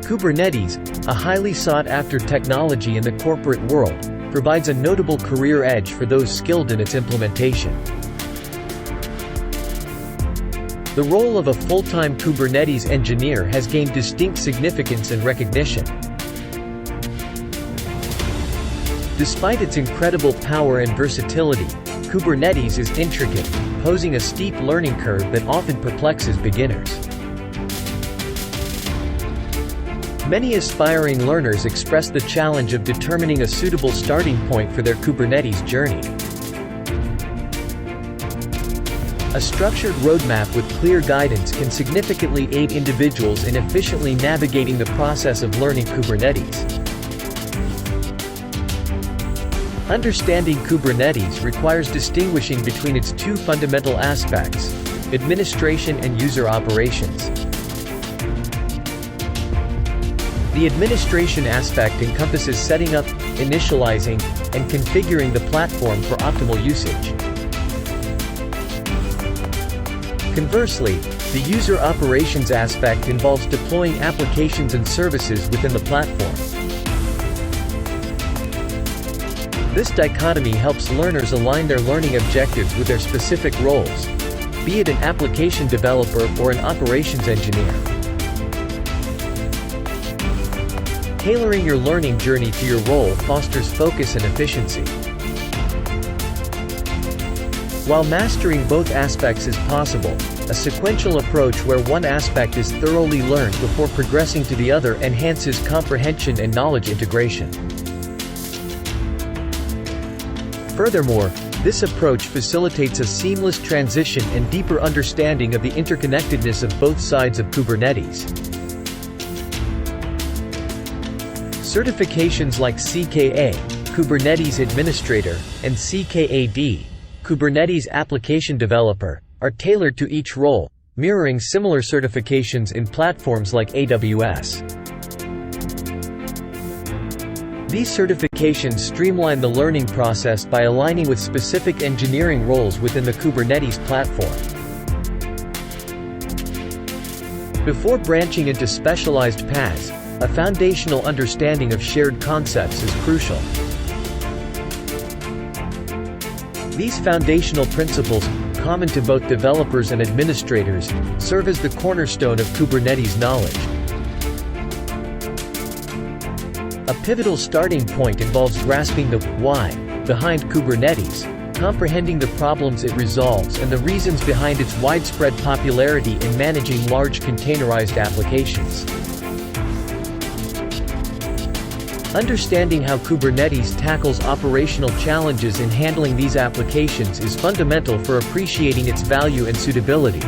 Kubernetes, a highly sought-after technology in the corporate world, provides a notable career edge for those skilled in its implementation. The role of a full-time Kubernetes engineer has gained distinct significance and recognition. Despite its incredible power and versatility, Kubernetes is intricate, posing a steep learning curve that often perplexes beginners. Many aspiring learners express the challenge of determining a suitable starting point for their Kubernetes journey. A structured roadmap with clear guidance can significantly aid individuals in efficiently navigating the process of learning Kubernetes. Understanding Kubernetes requires distinguishing between its two fundamental aspects: administration and user operations. The administration aspect encompasses setting up, initializing, and configuring the platform for optimal usage. Conversely, the user operations aspect involves deploying applications and services within the platform. This dichotomy helps learners align their learning objectives with their specific roles, be it an application developer or an operations engineer. Tailoring your learning journey to your role fosters focus and efficiency. While mastering both aspects is possible, a sequential approach where one aspect is thoroughly learned before progressing to the other enhances comprehension and knowledge integration. Furthermore, this approach facilitates a seamless transition and deeper understanding of the interconnectedness of both sides of Kubernetes. Certifications like CKA, Kubernetes Administrator, and CKAD, Kubernetes Application Developer, are tailored to each role, mirroring similar certifications in platforms like AWS. These certifications streamline the learning process by aligning with specific engineering roles within the Kubernetes platform. Before branching into specialized paths, a foundational understanding of shared concepts is crucial. These foundational principles, common to both developers and administrators, serve as the cornerstone of Kubernetes knowledge. A pivotal starting point involves grasping the why behind Kubernetes, comprehending the problems it resolves and the reasons behind its widespread popularity in managing large containerized applications. Understanding how Kubernetes tackles operational challenges in handling these applications is fundamental for appreciating its value and suitability.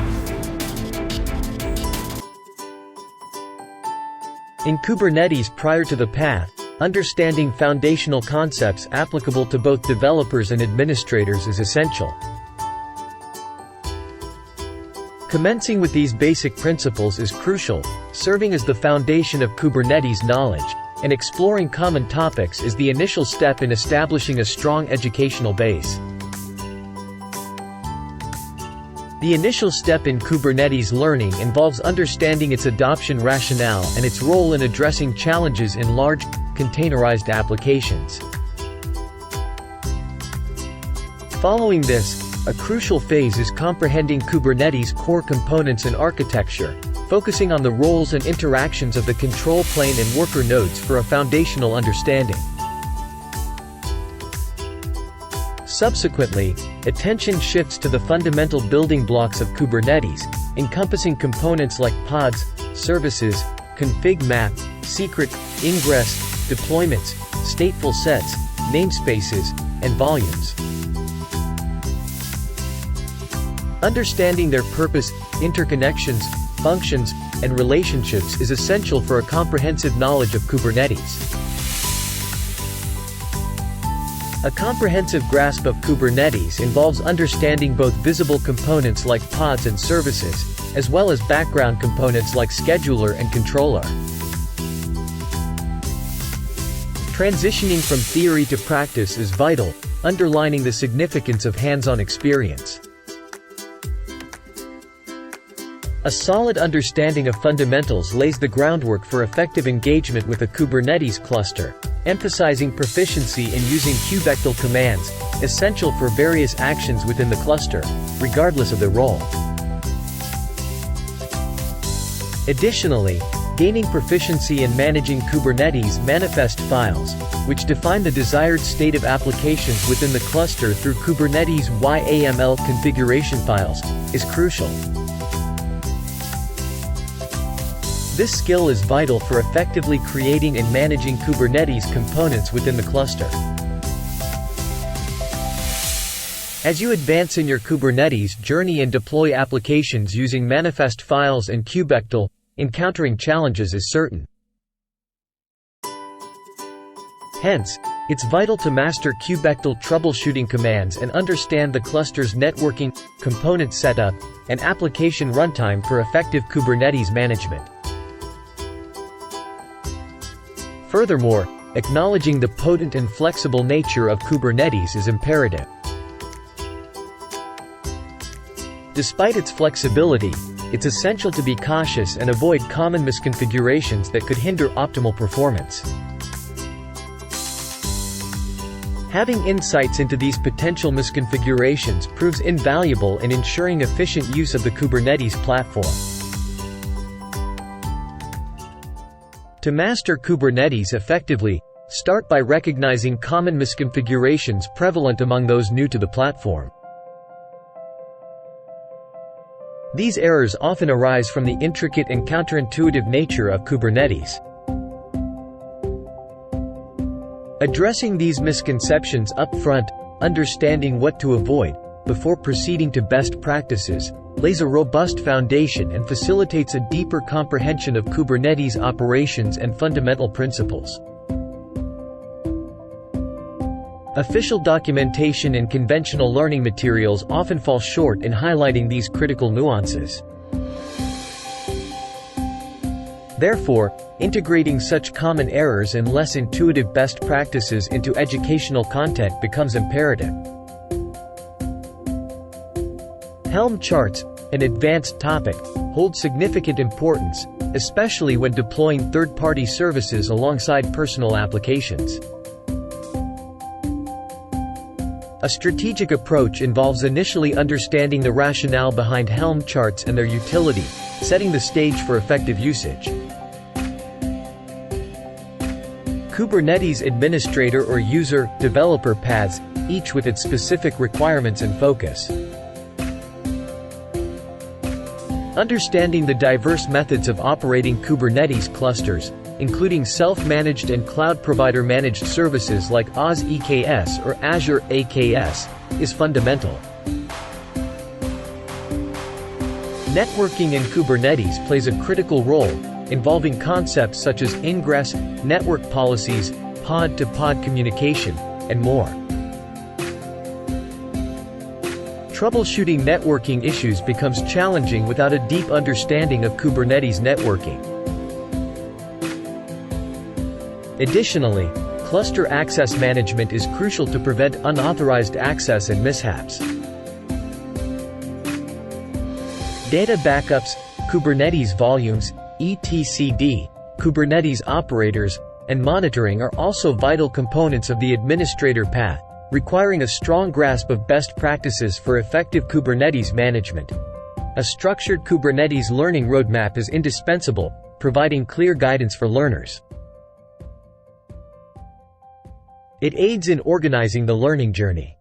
In Kubernetes prior to the path, understanding foundational concepts applicable to both developers and administrators is essential. Commencing with these basic principles is crucial, serving as the foundation of Kubernetes knowledge, and exploring common topics is the initial step in establishing a strong educational base. The initial step in Kubernetes learning involves understanding its adoption rationale and its role in addressing challenges in large, containerized applications. Following this, a crucial phase is comprehending Kubernetes' core components and architecture, focusing on the roles and interactions of the control plane and worker nodes for a foundational understanding. Subsequently, attention shifts to the fundamental building blocks of Kubernetes, encompassing components like pods, services, config map, secret, ingress, deployments, stateful sets, namespaces, and volumes. Understanding their purpose, interconnections, functions, and relationships is essential for a comprehensive knowledge of Kubernetes. A comprehensive grasp of Kubernetes involves understanding both visible components like pods and services, as well as background components like scheduler and controller. Transitioning from theory to practice is vital, underlining the significance of hands-on experience. A solid understanding of fundamentals lays the groundwork for effective engagement with a Kubernetes cluster, emphasizing proficiency in using kubectl commands, essential for various actions within the cluster, regardless of their role. Additionally, gaining proficiency in managing Kubernetes manifest files, which define the desired state of applications within the cluster through Kubernetes YAML configuration files, is crucial. This skill is vital for effectively creating and managing Kubernetes components within the cluster. As you advance in your Kubernetes journey and deploy applications using manifest files and kubectl, encountering challenges is certain. Hence, it's vital to master kubectl troubleshooting commands and understand the cluster's networking, component setup, and application runtime for effective Kubernetes management. Furthermore, acknowledging the potent and flexible nature of Kubernetes is imperative. Despite its flexibility, it's essential to be cautious and avoid common misconfigurations that could hinder optimal performance. Having insights into these potential misconfigurations proves invaluable in ensuring efficient use of the Kubernetes platform. To master Kubernetes effectively, start by recognizing common misconfigurations prevalent among those new to the platform. These errors often arise from the intricate and counterintuitive nature of Kubernetes. Addressing these misconceptions up front, understanding what to avoid, before proceeding to best practices, lays a robust foundation and facilitates a deeper comprehension of Kubernetes operations and fundamental principles. Official documentation and conventional learning materials often fall short in highlighting these critical nuances. Therefore, integrating such common errors and less intuitive best practices into educational content becomes imperative. Helm charts, an advanced topic, hold significant importance, especially when deploying third-party services alongside personal applications. A strategic approach involves initially understanding the rationale behind Helm charts and their utility, setting the stage for effective usage. Kubernetes administrator or user, developer paths, each with its specific requirements and focus. Understanding the diverse methods of operating Kubernetes clusters, including self-managed and cloud provider-managed services like Oz EKS or Azure AKS, is fundamental. Networking in Kubernetes plays a critical role, involving concepts such as ingress, network policies, pod-to-pod communication, and more. Troubleshooting networking issues becomes challenging without a deep understanding of Kubernetes networking. Additionally, cluster access management is crucial to prevent unauthorized access and mishaps. Data backups, Kubernetes volumes, etcd, Kubernetes operators, and monitoring are also vital components of the administrator path, requiring a strong grasp of best practices for effective Kubernetes management. A structured Kubernetes learning roadmap is indispensable, providing clear guidance for learners. It aids in organizing the learning journey.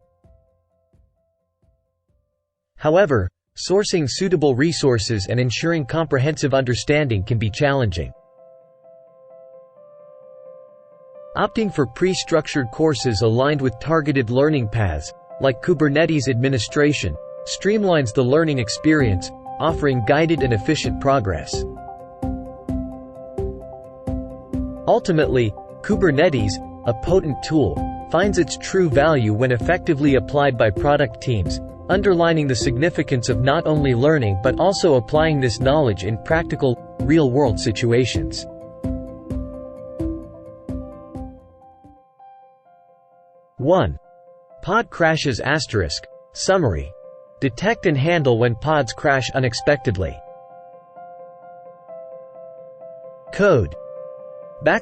However, sourcing suitable resources and ensuring comprehensive understanding can be challenging. Opting for pre-structured courses aligned with targeted learning paths, like Kubernetes administration, streamlines the learning experience, offering guided and efficient progress. Ultimately, Kubernetes, a potent tool, finds its true value when effectively applied by product teams, underlining the significance of not only learning but also applying this knowledge in practical, real-world situations. Pod crashes **. Summary. Detect and handle when pods crash unexpectedly. Code. Bash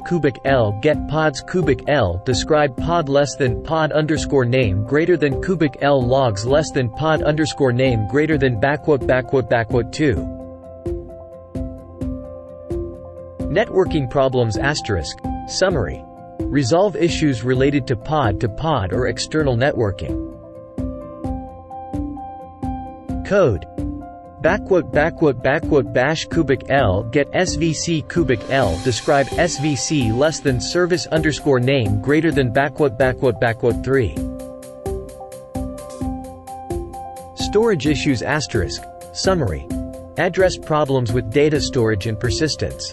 cubic L get pods cubic L describe pod less than pod underscore name greater than cubic L logs less than pod underscore name greater than 2. Networking problems asterisk. Summary. Resolve issues related to pod or external networking. Code. Bash cubic L get SVC cubic L describe SVC less than service underscore name greater than 3. Storage issues asterisk. Summary. Address problems with data storage and persistence.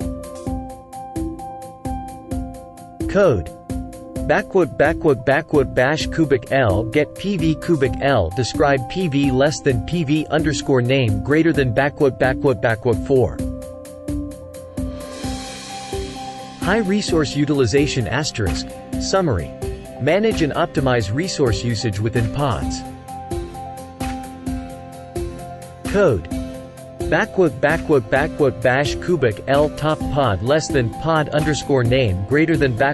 Code. Bash cubic L get PV cubic L describe PV less than PV underscore name greater than 4. High resource utilization asterisk. Summary. Manage and optimize resource usage within pods. Code. Bash cubic L top pod less than pod underscore name greater than 5.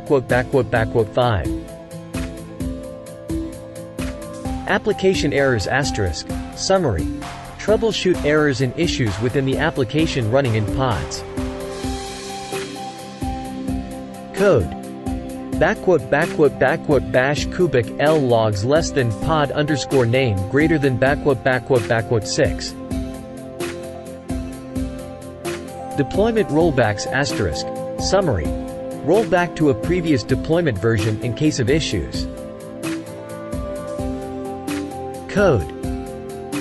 Application errors asterisk. Summary. Troubleshoot errors and issues within the application running in pods. Code. Bash cubic L logs less than pod underscore name greater than 6. Deployment rollbacks asterisk. Summary. Roll back to a previous deployment version in case of issues. Code.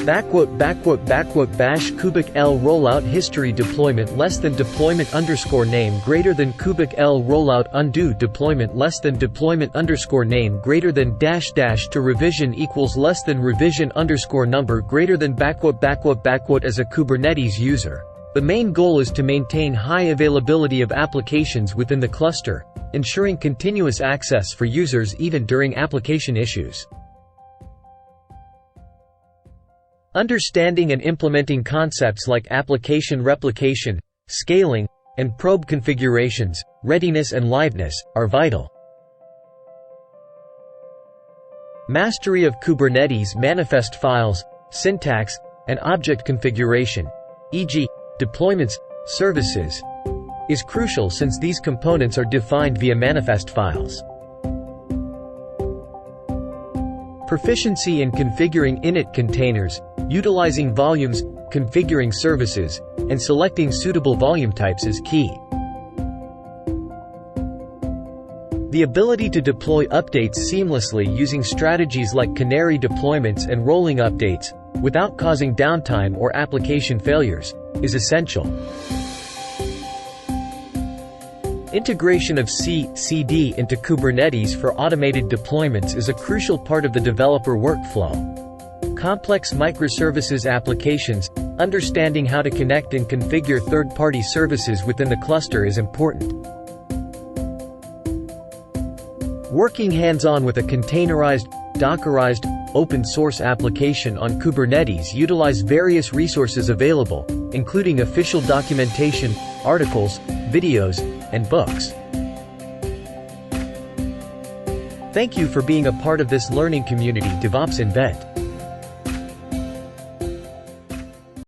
Bash cubic L rollout history deployment less than deployment underscore name greater than cubic L rollout undo deployment less than deployment underscore name greater than -- to revision equals less than revision underscore number greater than -- as a Kubernetes user. The main goal is to maintain high availability of applications within the cluster, ensuring continuous access for users even during application issues. Understanding and implementing concepts like application replication, scaling, and probe configurations, readiness and liveness, are vital. Mastery of Kubernetes manifest files, syntax, and object configuration, e.g., deployments, services, is crucial since these components are defined via manifest files. Proficiency in configuring init containers, utilizing volumes, configuring services, and selecting suitable volume types is key. The ability to deploy updates seamlessly using strategies like canary deployments and rolling updates, without causing downtime or application failures, is essential. Integration of C/CD into Kubernetes for automated deployments is a crucial part of the developer workflow. Complex microservices applications, understanding how to connect and configure third-party services within the cluster is important. Working hands-on with a containerized, Dockerized, open-source application on Kubernetes utilize various resources available, including official documentation, articles, videos, and books. Thank you for being a part of this learning community DevOps Invent.